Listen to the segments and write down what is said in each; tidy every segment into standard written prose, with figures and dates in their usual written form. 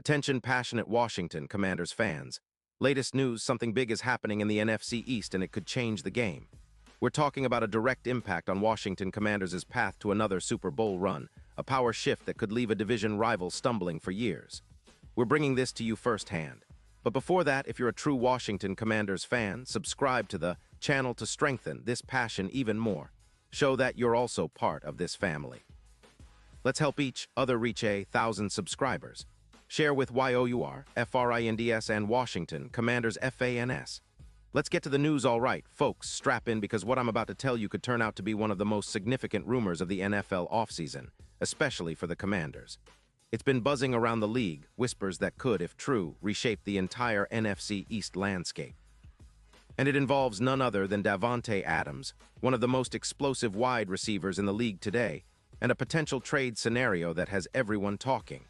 Attention passionate Washington Commanders fans. Latest news, something big is happening in the NFC East and it could change the game. We're talking about a direct impact on Washington Commanders' path to another Super Bowl run, a power shift that could leave a division rival stumbling for years. We're bringing this to you firsthand. But before that, if you're a true Washington Commanders fan, subscribe to the channel to strengthen this passion even more. Show that you're also part of this family. Let's help each other reach 1,000 subscribers. Share with YOUR, FRINDS, and Washington Commanders FANS. Let's get to the news. All right, folks, strap in because what I'm about to tell you could turn out to be one of the most significant rumors of the NFL offseason, especially for the Commanders. It's been buzzing around the league, whispers that could, if true, reshape the entire NFC East landscape. And it involves none other than Davante Adams, one of the most explosive wide receivers in the league today, and a potential trade scenario that has everyone talking.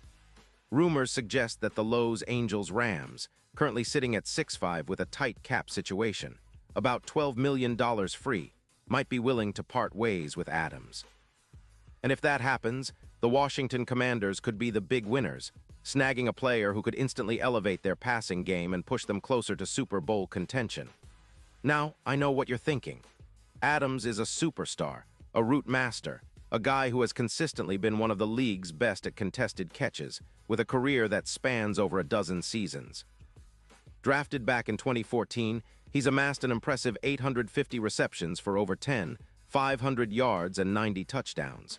Rumors suggest that the Los Angeles Rams, currently sitting at 6-5 with a tight cap situation, about $12 million free, might be willing to part ways with Adams. And if that happens, the Washington Commanders could be the big winners, snagging a player who could instantly elevate their passing game and push them closer to Super Bowl contention. Now, I know what you're thinking. Adams is a superstar, a route master, a guy who has consistently been one of the league's best at contested catches, with a career that spans over a dozen seasons. Drafted back in 2014, he's amassed an impressive 850 receptions for over 500 yards and 90 touchdowns.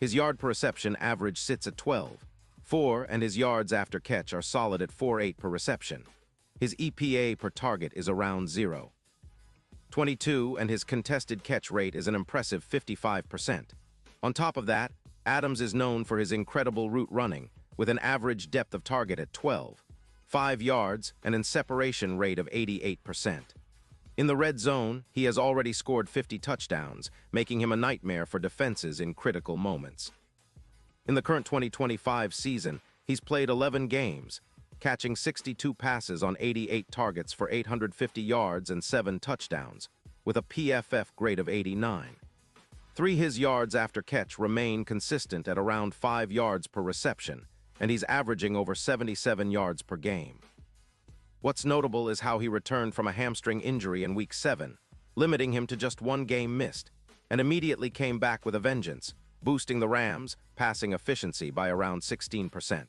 His yard per reception average sits at 12.4, and his yards after catch are solid at 4.8 per reception. His EPA per target is around 0.22, and his contested catch rate is an impressive 55%. On top of that, Adams is known for his incredible route running, with an average depth of target at 12.5 yards and a separation rate of 88%. In the red zone, he has already scored 50 touchdowns, making him a nightmare for defenses in critical moments. In the current 2025 season, he's played 11 games, catching 62 passes on 88 targets for 850 yards and 7 touchdowns, with a PFF grade of 89. His yards after catch remain consistent at around 5 yards per reception, and he's averaging over 77 yards per game. What's notable is how he returned from a hamstring injury in Week 7, limiting him to just 1 game missed, and immediately came back with a vengeance, boosting the Rams' passing efficiency by around 16%.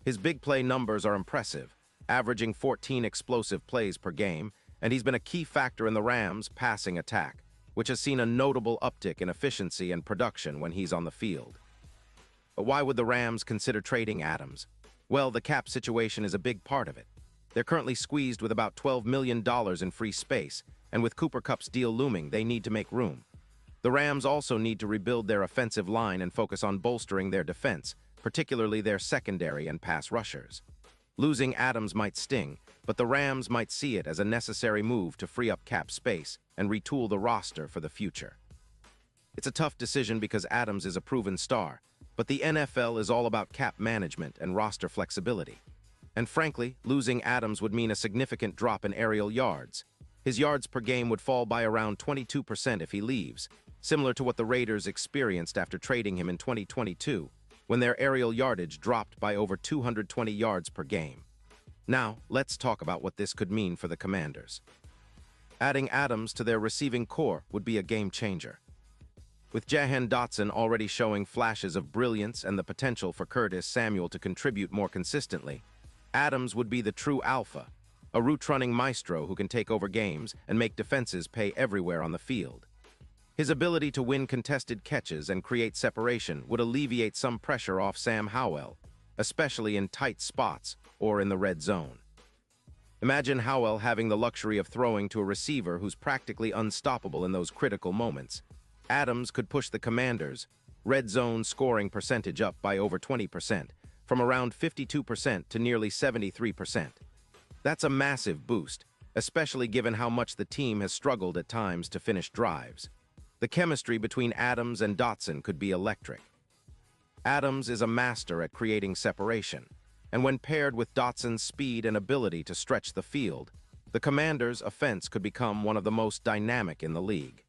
His big play numbers are impressive, averaging 14 explosive plays per game, and he's been a key factor in the Rams' passing attack, which has seen a notable uptick in efficiency and production when he's on the field. But why would the Rams consider trading Adams? Well, the cap situation is a big part of it. They're currently squeezed with about $12 million in free space, and with Cooper Kupp's deal looming, they need to make room. The Rams also need to rebuild their offensive line and focus on bolstering their defense, particularly their secondary and pass rushers. Losing Adams might sting, but the Rams might see it as a necessary move to free up cap space and retool the roster for the future. It's a tough decision because Adams is a proven star, but the NFL is all about cap management and roster flexibility. And frankly, losing Adams would mean a significant drop in aerial yards. His yards per game would fall by around 22% if he leaves, similar to what the Raiders experienced after trading him in 2022, when their aerial yardage dropped by over 220 yards per game. Now, let's talk about what this could mean for the Commanders. Adding Adams to their receiving core would be a game changer. With Jahan Dotson already showing flashes of brilliance and the potential for Curtis Samuel to contribute more consistently, Adams would be the true alpha, a route-running maestro who can take over games and make defenses pay everywhere on the field. His ability to win contested catches and create separation would alleviate some pressure off Sam Howell, especially in tight spots or in the red zone. Imagine Howell having the luxury of throwing to a receiver who's practically unstoppable in those critical moments. Adams could push the Commanders' red zone scoring percentage up by over 20%, from around 52% to nearly 73%. That's a massive boost, especially given how much the team has struggled at times to finish drives. The chemistry between Adams and Dotson could be electric. Adams is a master at creating separation, and when paired with Dotson's speed and ability to stretch the field, the Commanders' offense could become one of the most dynamic in the league.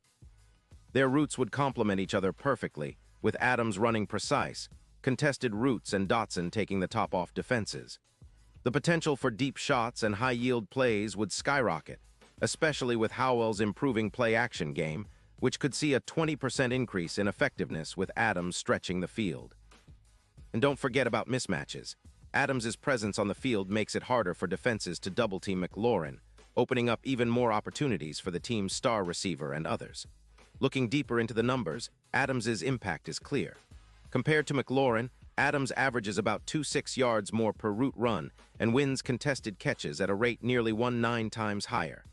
Their routes would complement each other perfectly, with Adams running precise, contested routes and Dotson taking the top off defenses. The potential for deep shots and high-yield plays would skyrocket, especially with Howell's improving play-action game, which could see a 20% increase in effectiveness with Adams stretching the field. And don't forget about mismatches. Adams' presence on the field makes it harder for defenses to double-team McLaurin, opening up even more opportunities for the team's star receiver and others. Looking deeper into the numbers, Adams' impact is clear. Compared to McLaurin, Adams averages about 2.6 yards more per route run and wins contested catches at a rate nearly 1.9 times higher.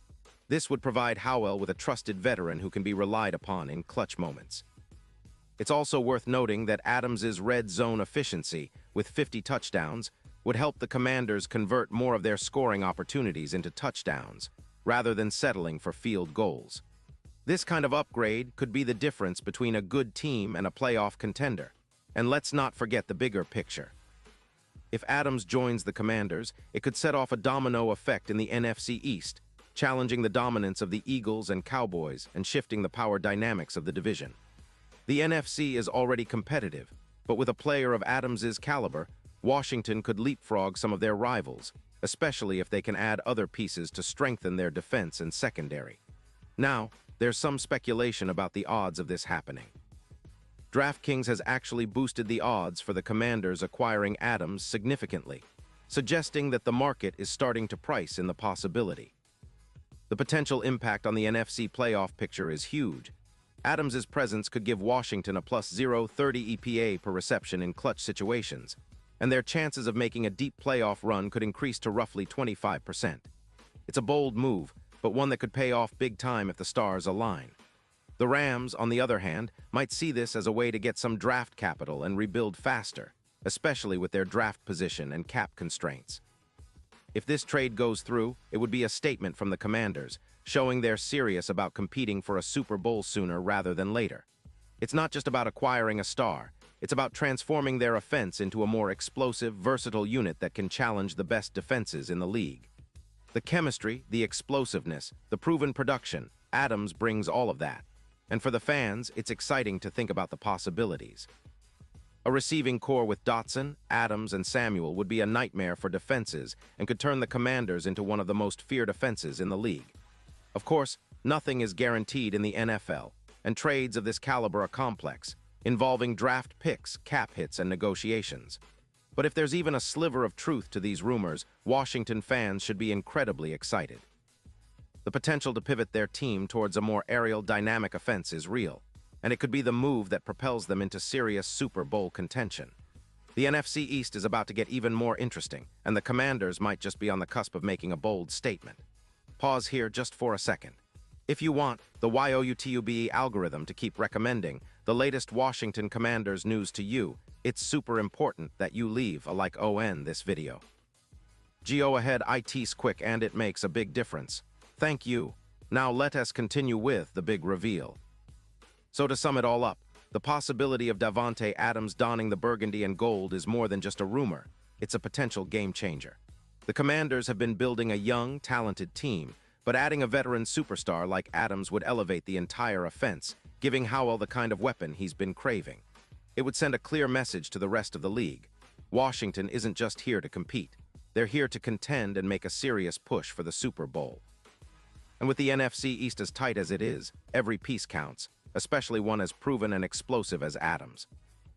This would provide Howell with a trusted veteran who can be relied upon in clutch moments. It's also worth noting that Adams' red zone efficiency, with 50 touchdowns, would help the Commanders convert more of their scoring opportunities into touchdowns, rather than settling for field goals. This kind of upgrade could be the difference between a good team and a playoff contender. And let's not forget the bigger picture. If Adams joins the Commanders, it could set off a domino effect in the NFC East, challenging the dominance of the Eagles and Cowboys and shifting the power dynamics of the division. The NFC is already competitive, but with a player of Adams' caliber, Washington could leapfrog some of their rivals, especially if they can add other pieces to strengthen their defense and secondary. Now, there's some speculation about the odds of this happening. DraftKings has actually boosted the odds for the Commanders acquiring Adams significantly, suggesting that the market is starting to price in the possibility. The potential impact on the NFC playoff picture is huge. Adams' presence could give Washington a plus 0.30 EPA per reception in clutch situations, and their chances of making a deep playoff run could increase to roughly 25%. It's a bold move, but one that could pay off big time if the stars align. The Rams, on the other hand, might see this as a way to get some draft capital and rebuild faster, especially with their draft position and cap constraints. If this trade goes through, it would be a statement from the Commanders, showing they're serious about competing for a Super Bowl sooner rather than later. It's not just about acquiring a star, it's about transforming their offense into a more explosive, versatile unit that can challenge the best defenses in the league. The chemistry, the explosiveness, the proven production, Adams brings all of that. And for the fans, it's exciting to think about the possibilities. A receiving core with Dotson, Adams, and Samuel would be a nightmare for defenses and could turn the Commanders into one of the most feared offenses in the league. Of course, nothing is guaranteed in the NFL, and trades of this caliber are complex, involving draft picks, cap hits, and negotiations. But if there's even a sliver of truth to these rumors, Washington fans should be incredibly excited. The potential to pivot their team towards a more aerial, dynamic offense is real, and it could be the move that propels them into serious Super Bowl contention. The NFC East is about to get even more interesting, and the Commanders might just be on the cusp of making a bold statement. Pause here just for a second. If you want the YouTube algorithm to keep recommending the latest Washington Commanders news to you, it's super important that you leave a like on this video. Go ahead, it's quick and it makes a big difference. Thank you. Now let us continue with the big reveal. So to sum it all up, the possibility of Davante Adams donning the burgundy and gold is more than just a rumor. It's a potential game changer. The Commanders have been building a young, talented team, but adding a veteran superstar like Adams would elevate the entire offense, giving Howell the kind of weapon he's been craving. It would send a clear message to the rest of the league. Washington isn't just here to compete. They're here to contend and make a serious push for the Super Bowl. And with the NFC East as tight as it is, every piece counts, especially one as proven and explosive as Adams.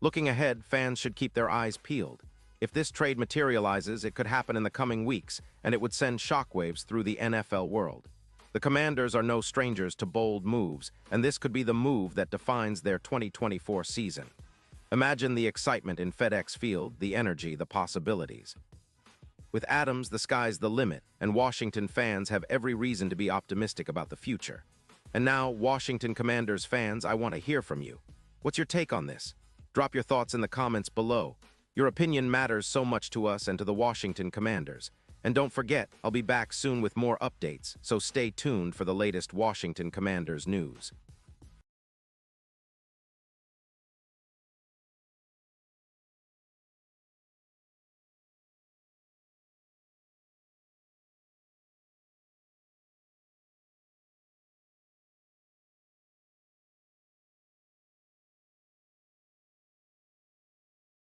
Looking ahead, fans should keep their eyes peeled. If this trade materializes, it could happen in the coming weeks, and it would send shockwaves through the NFL world. The Commanders are no strangers to bold moves, and this could be the move that defines their 2024 season. Imagine the excitement in FedEx Field, the energy, the possibilities. With Adams, the sky's the limit, and Washington fans have every reason to be optimistic about the future. And now, Washington Commanders fans, I want to hear from you. What's your take on this? Drop your thoughts in the comments below. Your opinion matters so much to us and to the Washington Commanders. And don't forget, I'll be back soon with more updates, so stay tuned for the latest Washington Commanders news.